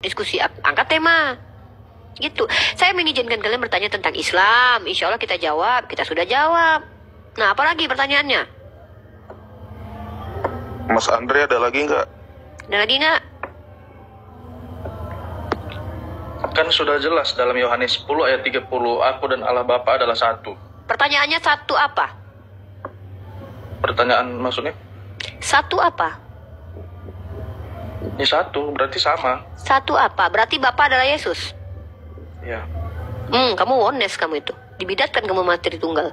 diskusi, angkat tema. Gitu. Saya mengizinkan kalian bertanya tentang Islam. Insya Allah kita jawab. Kita sudah jawab. Nah, apalagi pertanyaannya? Mas Andre ada lagi nggak? Ada lagi nggak? Kan sudah jelas dalam Yohanes 10 ayat 30, aku dan Allah Bapa adalah satu. Pertanyaannya satu apa? Pertanyaan maksudnya? Satu apa? Ini satu, berarti sama. Satu apa? Berarti Bapa adalah Yesus. Ya. Kamu onest kamu itu. Dibidatkan kamu materi tunggal.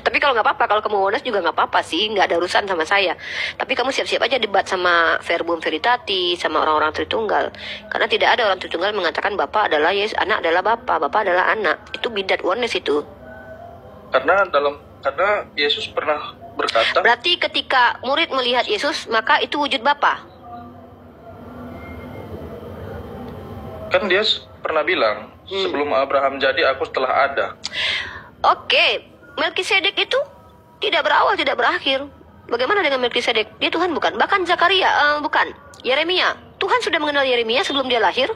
Tapi kalau nggak apa-apa, kalau kamu honest juga nggak apa-apa sih, nggak ada urusan sama saya. Tapi kamu siap-siap aja debat sama Verbum Veritati, sama orang-orang Tritunggal. Karena tidak ada orang Tritunggal mengatakan Bapa adalah Yesus, anak adalah Bapa, Bapa adalah anak. Itu bidat honest itu. Karena Yesus pernah berkata. Berarti ketika murid melihat Yesus, maka itu wujud Bapa. Kan dia pernah bilang, sebelum Abraham jadi, aku telah ada. Oke. Melkisedek itu tidak berawal, tidak berakhir. Bagaimana dengan Melkisedek? Dia Tuhan bukan? Bahkan Zakaria, bukan. Yeremia. Tuhan sudah mengenal Yeremia sebelum dia lahir.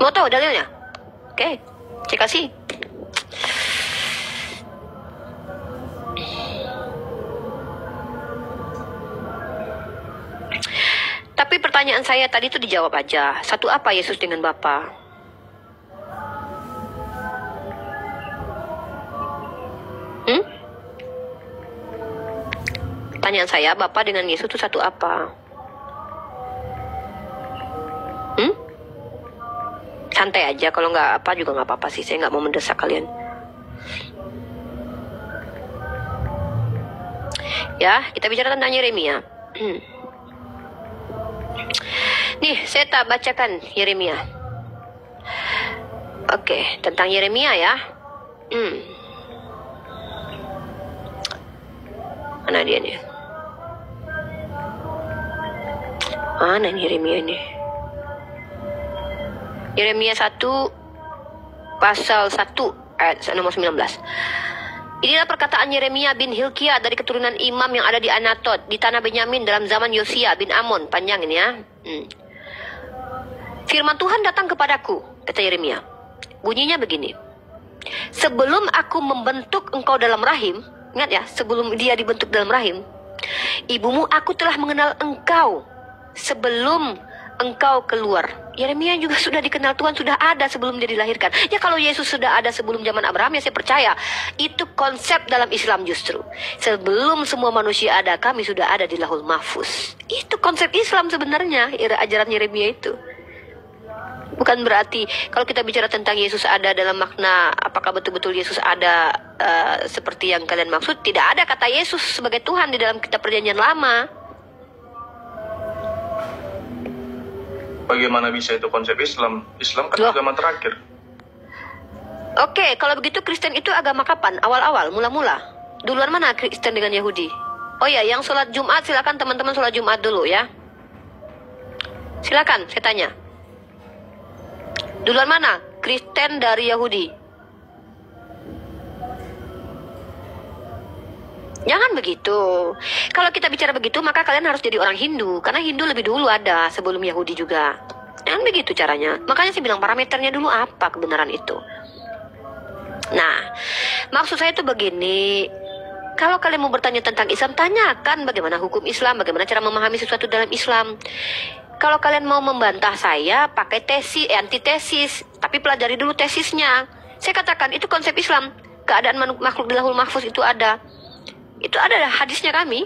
Mau tahu dalilnya? Oke, saya kasih. Tapi pertanyaan saya tadi itu dijawab aja. Satu apa Yesus dengan Bapa? Pertanyaan saya, Bapa dengan Yesus itu satu apa? Santai aja, kalau nggak apa juga nggak apa-apa sih. Saya nggak mau mendesak kalian. Ya, kita bicara tentang Yeremia. Nih, saya tak bacakan Yeremia. Oke, tentang Yeremia ya. Mana dia nih? Mana nih Yeremia ini? Yeremia 1 pasal 1 ayat nomor 19. Inilah perkataan Yeremia bin Hilkiah dari keturunan imam yang ada di Anatot, di tanah Benyamin dalam zaman Yosia bin Amon. Panjang ini ya. Firman Tuhan datang kepadaku, kata Yeremia. Bunyinya begini. Sebelum aku membentuk engkau dalam rahim, ingat ya, sebelum dia dibentuk dalam rahim, ibumu aku telah mengenal engkau sebelum engkau keluar. Yeremia juga sudah dikenal Tuhan, sudah ada sebelum dia dilahirkan. Ya kalau Yesus sudah ada sebelum zaman Abraham, ya saya percaya. Itu konsep dalam Islam justru. Sebelum semua manusia ada, kami sudah ada di Lahul Mahfuz. Itu konsep Islam sebenarnya, ajaran Yeremia itu. Bukan berarti kalau kita bicara tentang Yesus ada dalam makna apakah betul-betul Yesus ada seperti yang kalian maksud. Tidak ada kata Yesus sebagai Tuhan di dalam kitab Perjanjian Lama. Bagaimana bisa itu konsep Islam? Islam kan agama terakhir. Oke, kalau begitu Kristen itu agama kapan? Awal-awal, mula-mula. Duluan mana Kristen dengan Yahudi? Oh ya, yang sholat Jumat silakan teman-teman sholat Jumat dulu ya. Silakan, saya tanya. Duluan mana? Kristen dari Yahudi? Jangan begitu. Kalau kita bicara begitu, maka kalian harus jadi orang Hindu. Karena Hindu lebih dulu ada sebelum Yahudi juga. Jangan begitu caranya. Makanya saya bilang parameternya dulu apa kebenaran itu. Nah, maksud saya itu begini. Kalau kalian mau bertanya tentang Islam, tanyakan bagaimana hukum Islam, bagaimana cara memahami sesuatu dalam Islam. Kalau kalian mau membantah saya, pakai antitesis. Tapi pelajari dulu tesisnya. Saya katakan, itu konsep Islam. Keadaan makhluk di Lahul Mahfuz itu ada. Itu ada hadisnya kami.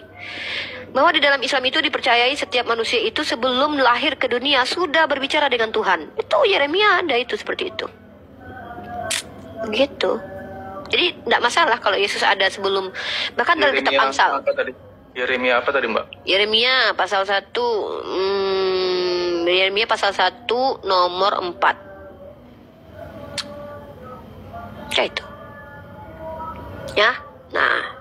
Bahwa di dalam Islam itu dipercayai setiap manusia itu sebelum lahir ke dunia sudah berbicara dengan Tuhan. Itu Yeremia ada itu seperti itu. Begitu. Jadi tidak masalah kalau Yesus ada sebelum. Bahkan dalam kitab Amsal. Yeremia apa tadi Mbak? Yeremia pasal 1 Yeremia pasal 1 nomor 4. Kayak itu. Ya. Nah.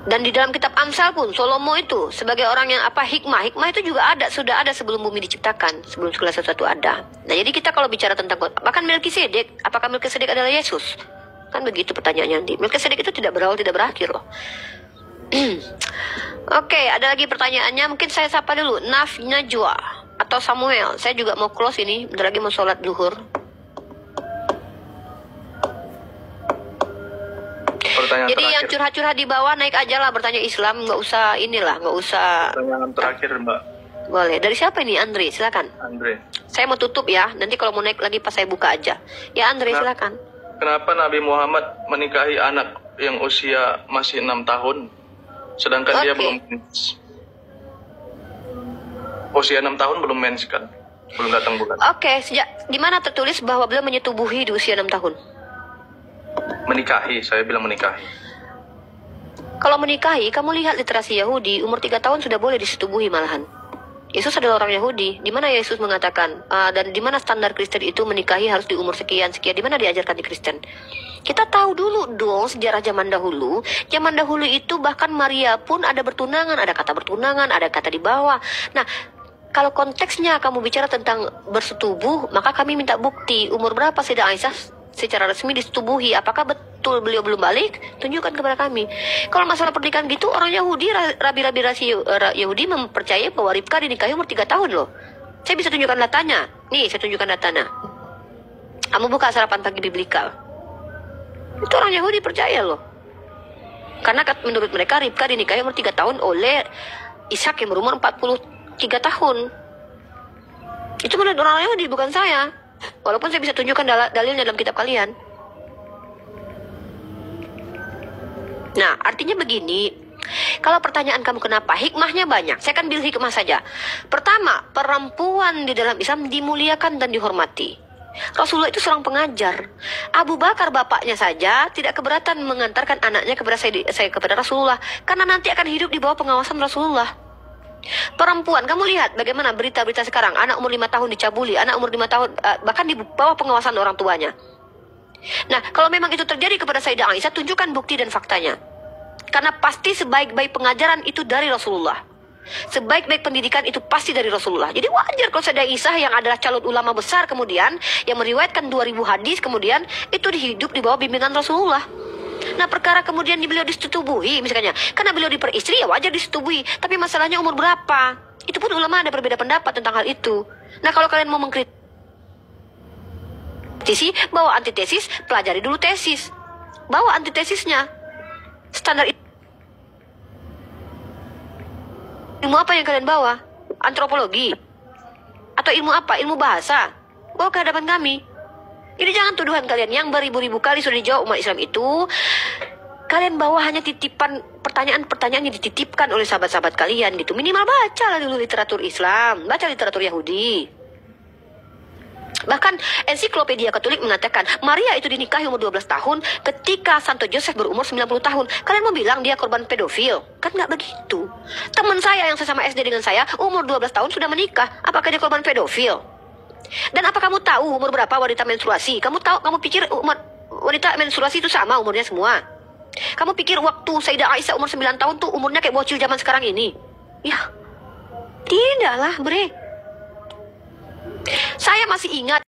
Dan di dalam kitab Amsal pun Salomo itu sebagai orang yang hikmah itu juga sudah ada sebelum bumi diciptakan, sebelum segala sesuatu ada. Nah, jadi kita kalau bicara tentang bahkan Melkisedek, apakah Melkisedek adalah Yesus? Kan begitu pertanyaannya nanti. Melkisedek itu tidak berawal, tidak berakhir loh. Oke, ada lagi pertanyaannya. Mungkin saya sapa dulu. Naf Najwa atau Samuel. Saya juga mau close ini. Bentar lagi mau sholat duhur. Pertanyaan Jadi terakhir. yang curhat-curhat di bawah naik aja lah bertanya Islam. Nggak usah inilah, nggak usah. Pertanyaan terakhir, Mbak Boleh. Dari siapa ini? Andre, silakan. Andre. Saya mau tutup ya. Nanti kalau mau naik lagi pas saya buka aja. Ya Andre, Nah. silakan. Kenapa Nabi Muhammad menikahi anak yang usia masih 6 tahun, sedangkan dia Oke. belum mens? Usia 6 tahun belum mens kan? Belum datang bulan. Oke, sejak di mana tertulis bahwa beliau menyetubuhi di usia 6 tahun? Menikahi, saya bilang menikahi. Kalau menikahi, kamu lihat literasi Yahudi, umur 3 tahun sudah boleh disetubuhi malahan. Yesus adalah orang Yahudi. Di mana Yesus mengatakan, dan di mana standar Kristen itu menikahi harus di umur sekian-sekian. Di mana diajarkan di Kristen? Kita tahu dulu dong sejarah zaman dahulu. Zaman dahulu itu bahkan Maria pun ada bertunangan, ada kata bertunangan, ada kata di bawah. Nah, kalau konteksnya kamu bicara tentang bersetubuh, maka kami minta bukti umur berapa Sayyidah Aisyah secara resmi disetubuhi. Apakah betul beliau belum balik? Tunjukkan kepada kami. Kalau masalah pernikahan gitu, orang Yahudi, rabi-rabi rasi Yahudi mempercayai bahwa Ribka dinikahi umur 3 tahun loh. Saya bisa tunjukkan datanya. Nih, saya tunjukkan datanya. Kamu buka sarapan pagi biblikal. Itu orang Yahudi percaya loh. Karena menurut mereka Ribka dinikahi umur 3 tahun oleh Ishak yang berumur 43 tahun. Itu menurut orang Yahudi, bukan saya. Walaupun saya bisa tunjukkan dalilnya dalam kitab kalian. Nah, artinya begini. Kalau pertanyaan kamu kenapa, hikmahnya banyak. Saya akan bilang hikmah saja. Pertama, perempuan di dalam Islam dimuliakan dan dihormati. Rasulullah itu seorang pengajar. Abu Bakar bapaknya saja tidak keberatan mengantarkan anaknya kepada Rasulullah, karena nanti akan hidup di bawah pengawasan Rasulullah. Perempuan, kamu lihat bagaimana berita-berita sekarang. Anak umur 5 tahun dicabuli, anak umur 5 tahun bahkan di bawah pengawasan orang tuanya. Nah, kalau memang itu terjadi kepada Sayyidah Aisyah, tunjukkan bukti dan faktanya. Karena pasti sebaik-baik pengajaran itu dari Rasulullah. Sebaik-baik pendidikan itu pasti dari Rasulullah. Jadi wajar kalau Sayyidah Aisyah yang adalah calon ulama besar kemudian, yang meriwayatkan 2000 hadis kemudian, itu hidup di bawah bimbingan Rasulullah. Nah, perkara kemudian beliau disetubuhi misalnya, karena beliau diperistri ya wajar disetubuhi. Tapi masalahnya umur berapa? Itu pun ulama ada berbeda pendapat tentang hal itu. Nah, kalau kalian mau mengkritisi, bawa antitesis, pelajari dulu tesis. Bawa antitesisnya. Standar ilmu apa yang kalian bawa? Antropologi? Atau ilmu apa? Ilmu bahasa? Bawa ke hadapan kami. Jadi jangan tuduhan kalian yang beribu-ribu kali sudah dijawab umat Islam itu. Kalian bawa hanya titipan pertanyaan-pertanyaan yang dititipkan oleh sahabat-sahabat kalian gitu. Minimal bacalah dulu literatur Islam, baca literatur Yahudi. Bahkan ensiklopedia Katolik mengatakan Maria itu dinikahi umur 12 tahun ketika Santo Joseph berumur 90 tahun. Kalian mau bilang dia korban pedofil? Kan nggak begitu. Teman saya yang sesama SD dengan saya umur 12 tahun sudah menikah. Apakah dia korban pedofil? Dan apa kamu tahu umur berapa wanita menstruasi? Kamu pikir wanita menstruasi itu sama umurnya semua? Kamu pikir waktu Sayyidah Aisyah umur 9 tahun tuh umurnya kayak bocil zaman sekarang ini? Ya, tidaklah, bre. Saya masih ingat